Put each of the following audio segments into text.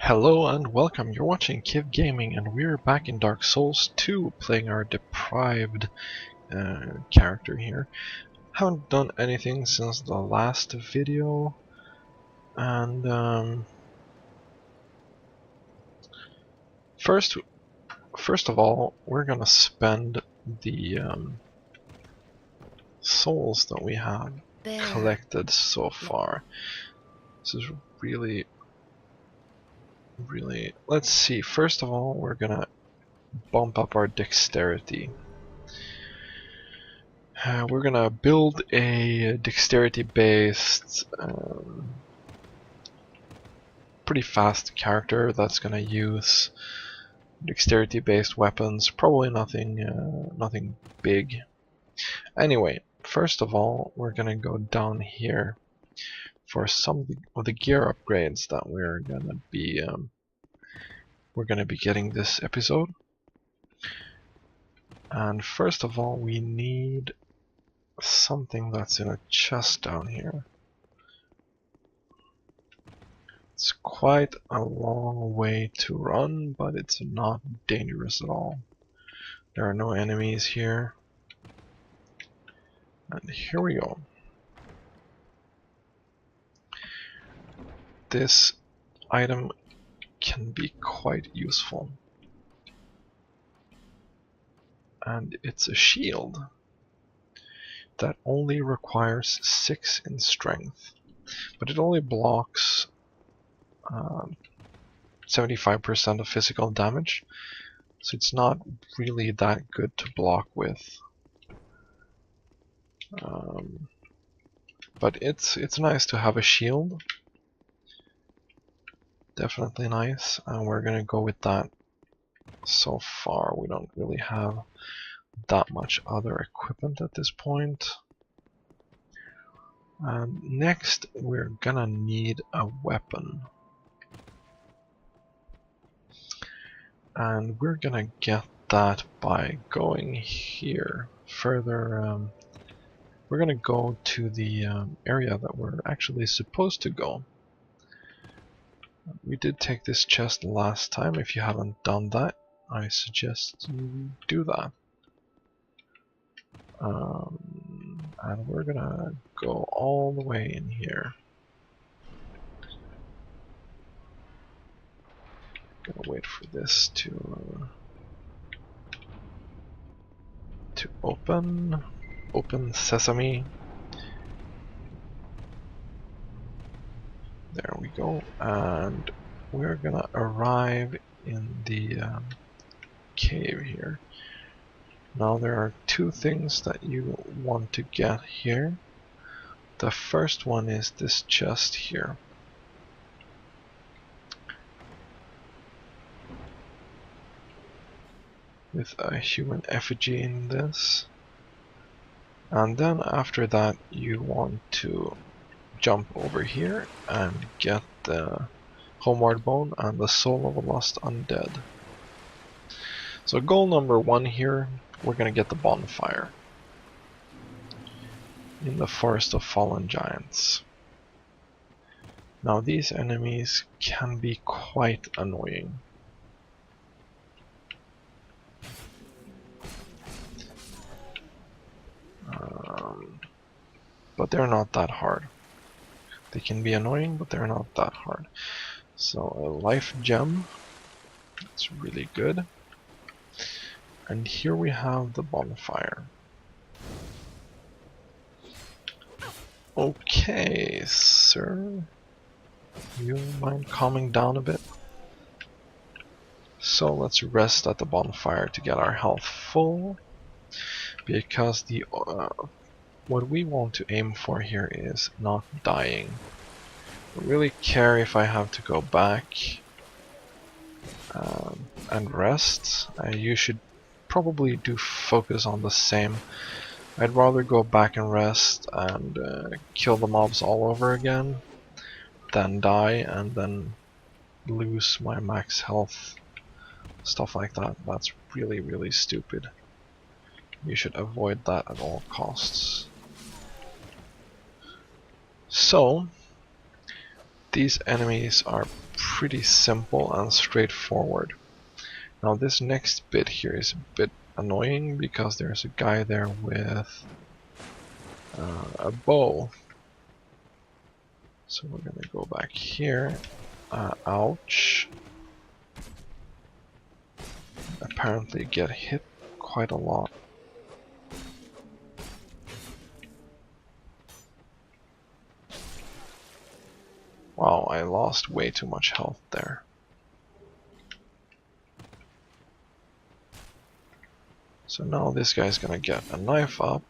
Hello and welcome, you're watching Kiv Gaming and we're back in Dark Souls 2 playing our deprived character here. Haven't done anything since the last video and first of all we're gonna spend the souls that we have collected so far. This is really, let's see, first of all we're gonna bump up our dexterity. We're gonna build a dexterity-based, pretty fast character that's gonna use dexterity-based weapons. Probably nothing big. Anyway, first of all, we're gonna go down here for some of the gear upgrades that we're gonna be getting this episode. And first of all, we need something that's in a chest down here. It's quite a long way to run, but it's not dangerous at all. There are no enemies here. And here we go. This item can be quite useful. And it's a shield that only requires 6 in strength. But it only blocks 75% of physical damage. So it's not really that good to block with. But it's nice to have a shield. Definitely nice, and we're gonna go with that. So far we don't really have that much other equipment at this point. Next we're gonna need a weapon, and we're gonna get that by going here further. We're gonna go to the area that we're actually supposed to go. We did take this chest last time. If you haven't done that, I suggest you do that. And we're gonna go all the way in here. Gonna wait for this to open sesame. There we go, and we're gonna arrive in the cave here. Now there are two things that you want to get here. The first one is this chest here. With a human effigy in this. And then after that you want to jump over here and get the homeward bone and the soul of a lost undead. So goal number 1 here, we're gonna get the bonfire in the Forest of Fallen Giants. Now these enemies can be quite annoying. But they're not that hard. They can be annoying, but they're not that hard. So a life gem, that's really good. And here we have the bonfire. Okay, sir. You mind calming down a bit? So let's rest at the bonfire to get our health full. Because the what we want to aim for here is not dying. I don't really care if I have to go back and rest. You should probably do focus on the same. I'd rather go back and rest and kill the mobs all over again than die and then lose my max health. Stuff like that. That's really stupid. You should avoid that at all costs. So these enemies are pretty simple and straightforward. Now this next bit here is a bit annoying because there's a guy there with a bow. So we're gonna go back here. Ouch. Apparently get hit quite a lot. Wow, I lost way too much health there. So now this guy's gonna get a knife up,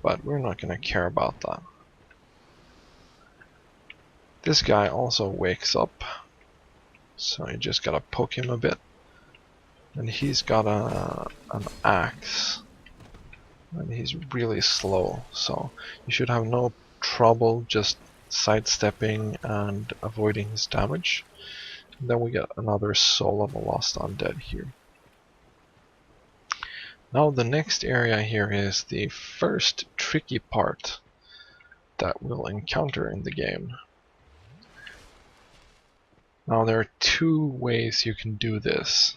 but we're not gonna care about that. This guy also wakes up, so you just gotta poke him a bit. And he's got an axe, and he's really slow, so you should have no trouble just sidestepping and avoiding his damage. And then we get another soul of a lost undead here. Now the next area here is the first tricky part that we'll encounter in the game. Now there are two ways you can do this.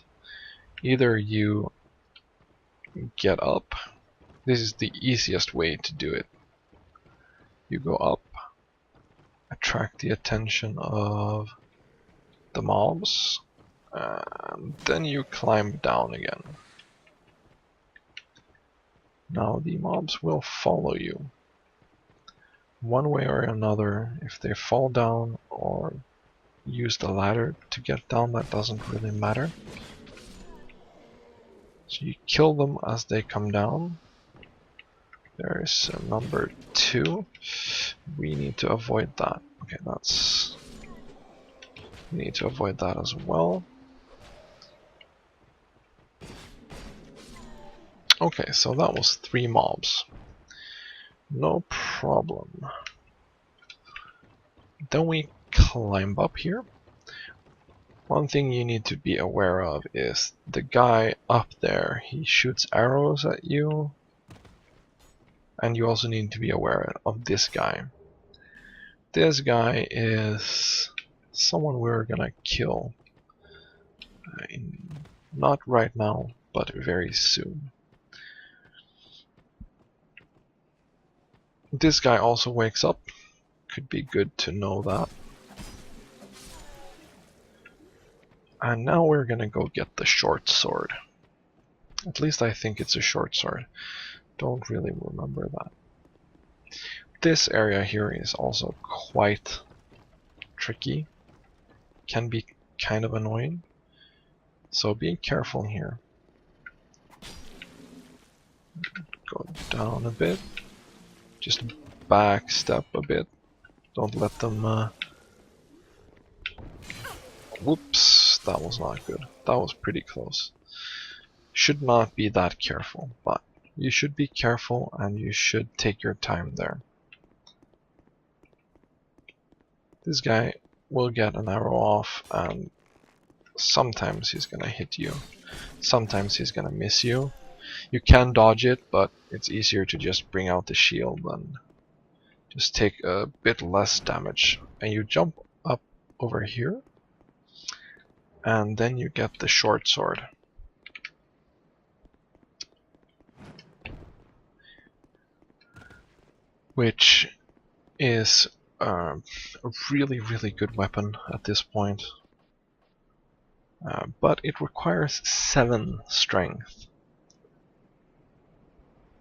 Either you get up. This is the easiest way to do it. You go up, attract the attention of the mobs, and then you climb down again. Now the mobs will follow you. One way or another, if they fall down or use the ladder to get down, that doesn't really matter. So you kill them as they come down. There is number 2. We need to avoid that. Okay, we need to avoid that as well. Okay, so that was 3 mobs. No problem. Then we climb up here. One thing you need to be aware of is the guy up there. He shoots arrows at you. And you also need to be aware of this guy. This guy is someone we're gonna kill. Not right now, but very soon. This guy also wakes up. Could be good to know that. And now we're gonna go get the short sword. At least I think it's a short sword. Don't really remember that. This area here is also quite tricky. Can be kind of annoying. So be careful here. Go down a bit. Just back step a bit. Don't let them... Whoops, that was not good. That was pretty close. Should not be that careful, but you should be careful and you should take your time there. This guy will get an arrow off and sometimes he's gonna hit you. Sometimes he's gonna miss you. You can dodge it, but it's easier to just bring out the shield and just take a bit less damage. And you jump up over here and then you get the short sword. Which is a really, really good weapon at this point. But it requires 7 strength.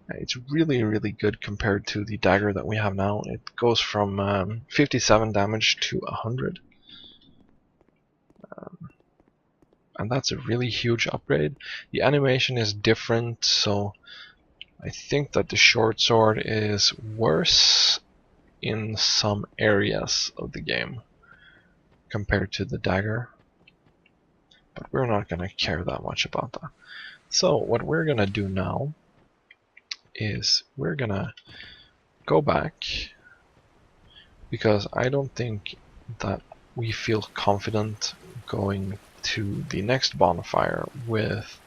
It's really, really good compared to the dagger that we have now. It goes from 57 damage to 100. And that's a really huge upgrade. The animation is different, so I think that the short sword is worse in some areas of the game compared to the dagger. But we're not going to care that much about that. So what we're going to do now is we're going to go back, because I don't think that we feel confident going to the next bonfire with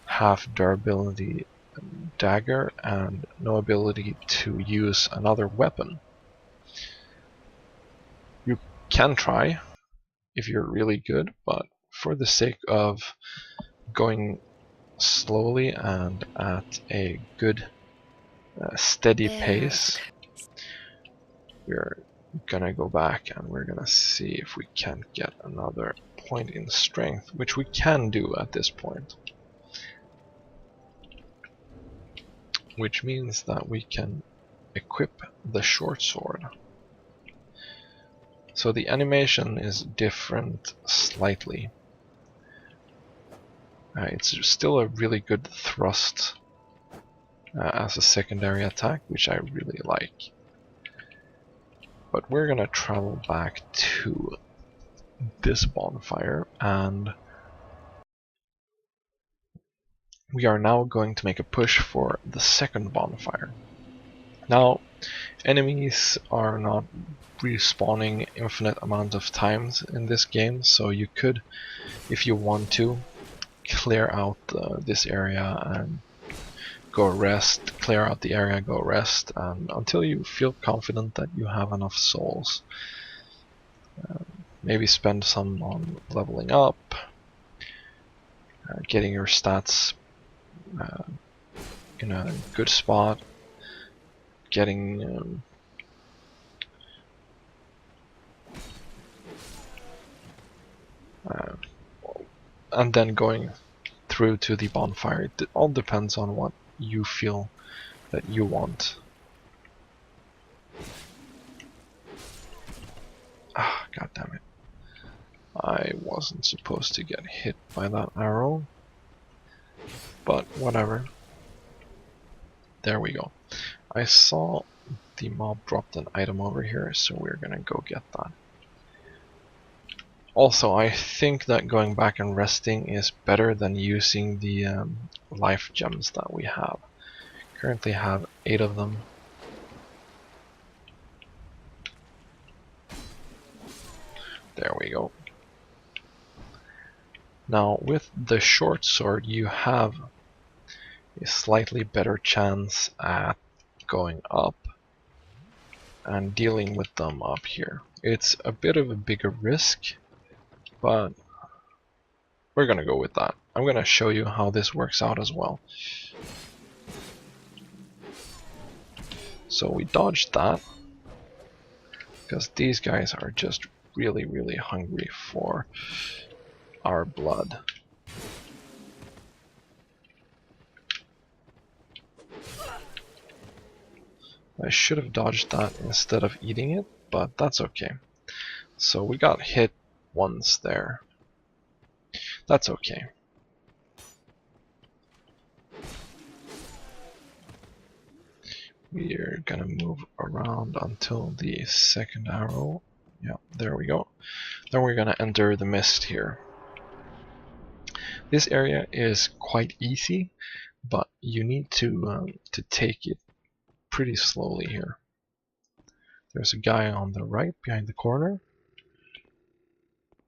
half durability dagger and no ability to use another weapon. You can try if you're really good, but for the sake of going slowly and at a good steady Where are the pace, we're gonna go back and we're gonna see if we can get another point in strength, which we can do at this point, which means that we can equip the short sword. So the animation is different slightly. It's still a really good thrust as a secondary attack, which I really like. But we're gonna travel back to this bonfire, and we are now going to make a push for the second bonfire. Now, enemies are not respawning infinite amount of times in this game, so you could, if you want to, clear out this area and go rest, clear out the area, go rest, until you feel confident that you have enough souls. Maybe spend some on leveling up, getting your stats in a good spot, getting and then going through to the bonfire. It all depends on what you feel that you want. Ah, god damn it. I wasn't supposed to get hit by that arrow, but whatever. There we go. I saw the mob dropped an item over here, so we're gonna go get that. Also, I think that going back and resting is better than using the life gems that we have. Currently have 8 of them. There we go. Now with the short sword you have a slightly better chance at going up and dealing with them up here. It's a bit of a bigger risk, but we're gonna go with that. I'm gonna show you how this works out as well. So we dodged that because these guys are just really hungry for our blood. I should have dodged that instead of eating it, but that's okay. So we got hit once there. That's okay. We're gonna move around until the second arrow. Yeah, there we go. Then we're gonna enter the mist here. This area is quite easy, but you need to take it pretty slowly here. There's a guy on the right behind the corner,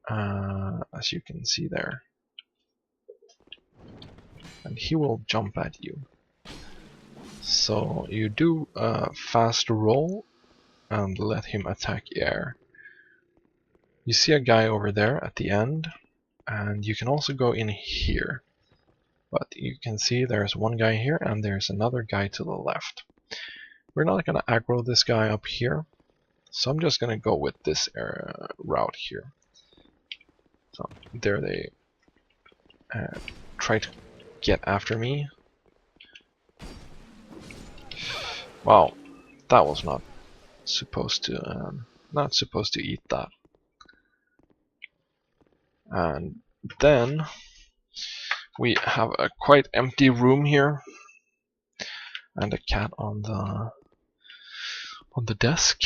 as you can see there, and he will jump at you. So you do a fast roll and let him attack air. You see a guy over there at the end, and you can also go in here. But you can see there's one guy here and there's another guy to the left. We're not going to aggro this guy up here, so I'm just going to go with this route here. So there they try to get after me. Wow, that was not supposed to eat that. And then we have a quite empty room here, and a cat on the desk.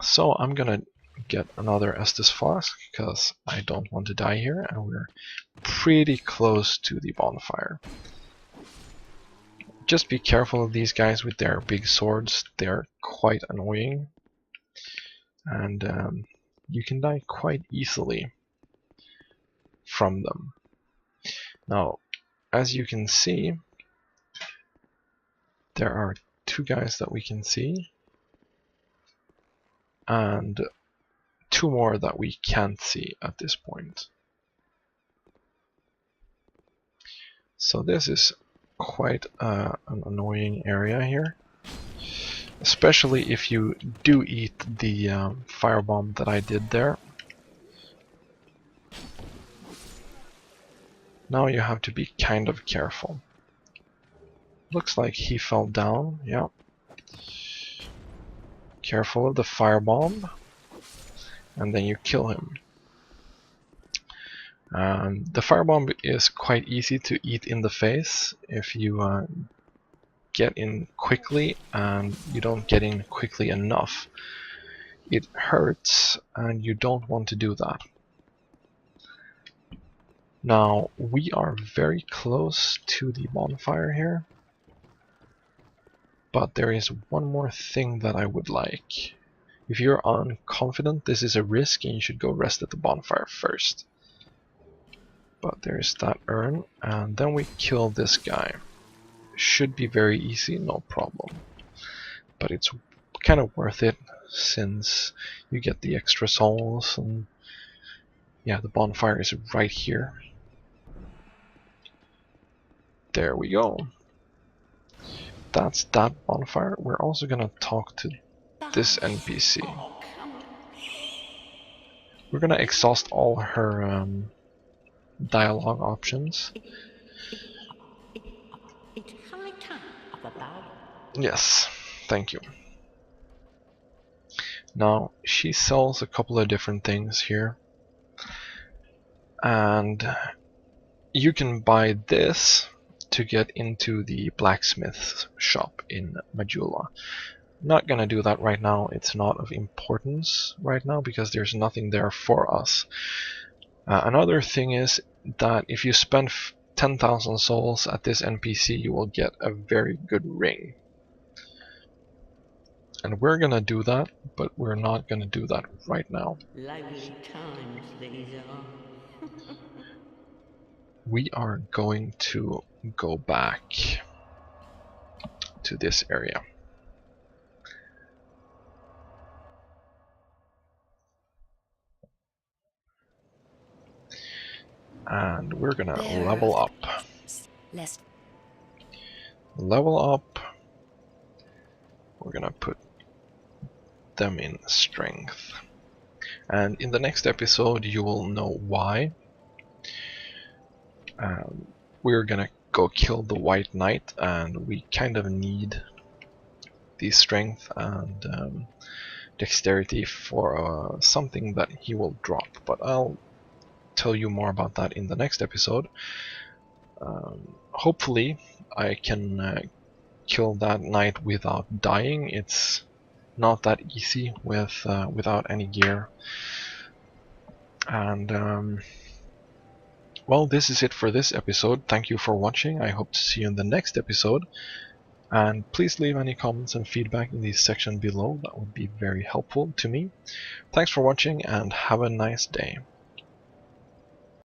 So I'm gonna get another Estus flask because I don't want to die here, and we're pretty close to the bonfire. Just be careful of these guys with their big swords. They're quite annoying, and you can die quite easily from them. Now, as you can see, there are 2 guys that we can see. and 2 more that we can't see at this point. So this is quite an annoying area here, especially if you do eat the firebomb that I did there. Now you have to be kind of careful. Looks like he fell down, yeah. Careful of the firebomb, and then you kill him. The firebomb is quite easy to eat in the face if you get in quickly and you don't get in quickly enough. It hurts and you don't want to do that. Now we are very close to the bonfire here, but there is one more thing that I would like. If you're unconfident, this is a risk and you should go rest at the bonfire first. But there is that urn, and then we kill this guy. Should be very easy, no problem. But it's kind of worth it since you get the extra souls, and yeah, the bonfire is right here. There we go. That's that bonfire. We're also gonna talk to this NPC. We're gonna exhaust all her dialogue options. Yes, thank you. Now, she sells a couple of different things here. And you can buy this to get into the blacksmith shop in Majula. Not gonna do that right now, it's not of importance right now because there's nothing there for us. Another thing is that if you spend 10,000 souls at this NPC, you will get a very good ring. And we're gonna do that, but we're not gonna do that right now. Lively times these are. We are going to go back to this area. And we're gonna level up. Level up. We're gonna put them in strength. And in the next episode you will know why. We're gonna go kill the White Knight, and we kind of need the strength and dexterity for something that he will drop. But I'll tell you more about that in the next episode. Hopefully I can kill that knight without dying. It's not that easy without any gear. And well, this is it for this episode. Thank you for watching. I hope to see you in the next episode. And please leave any comments and feedback in the section below. That would be very helpful to me. Thanks for watching and have a nice day.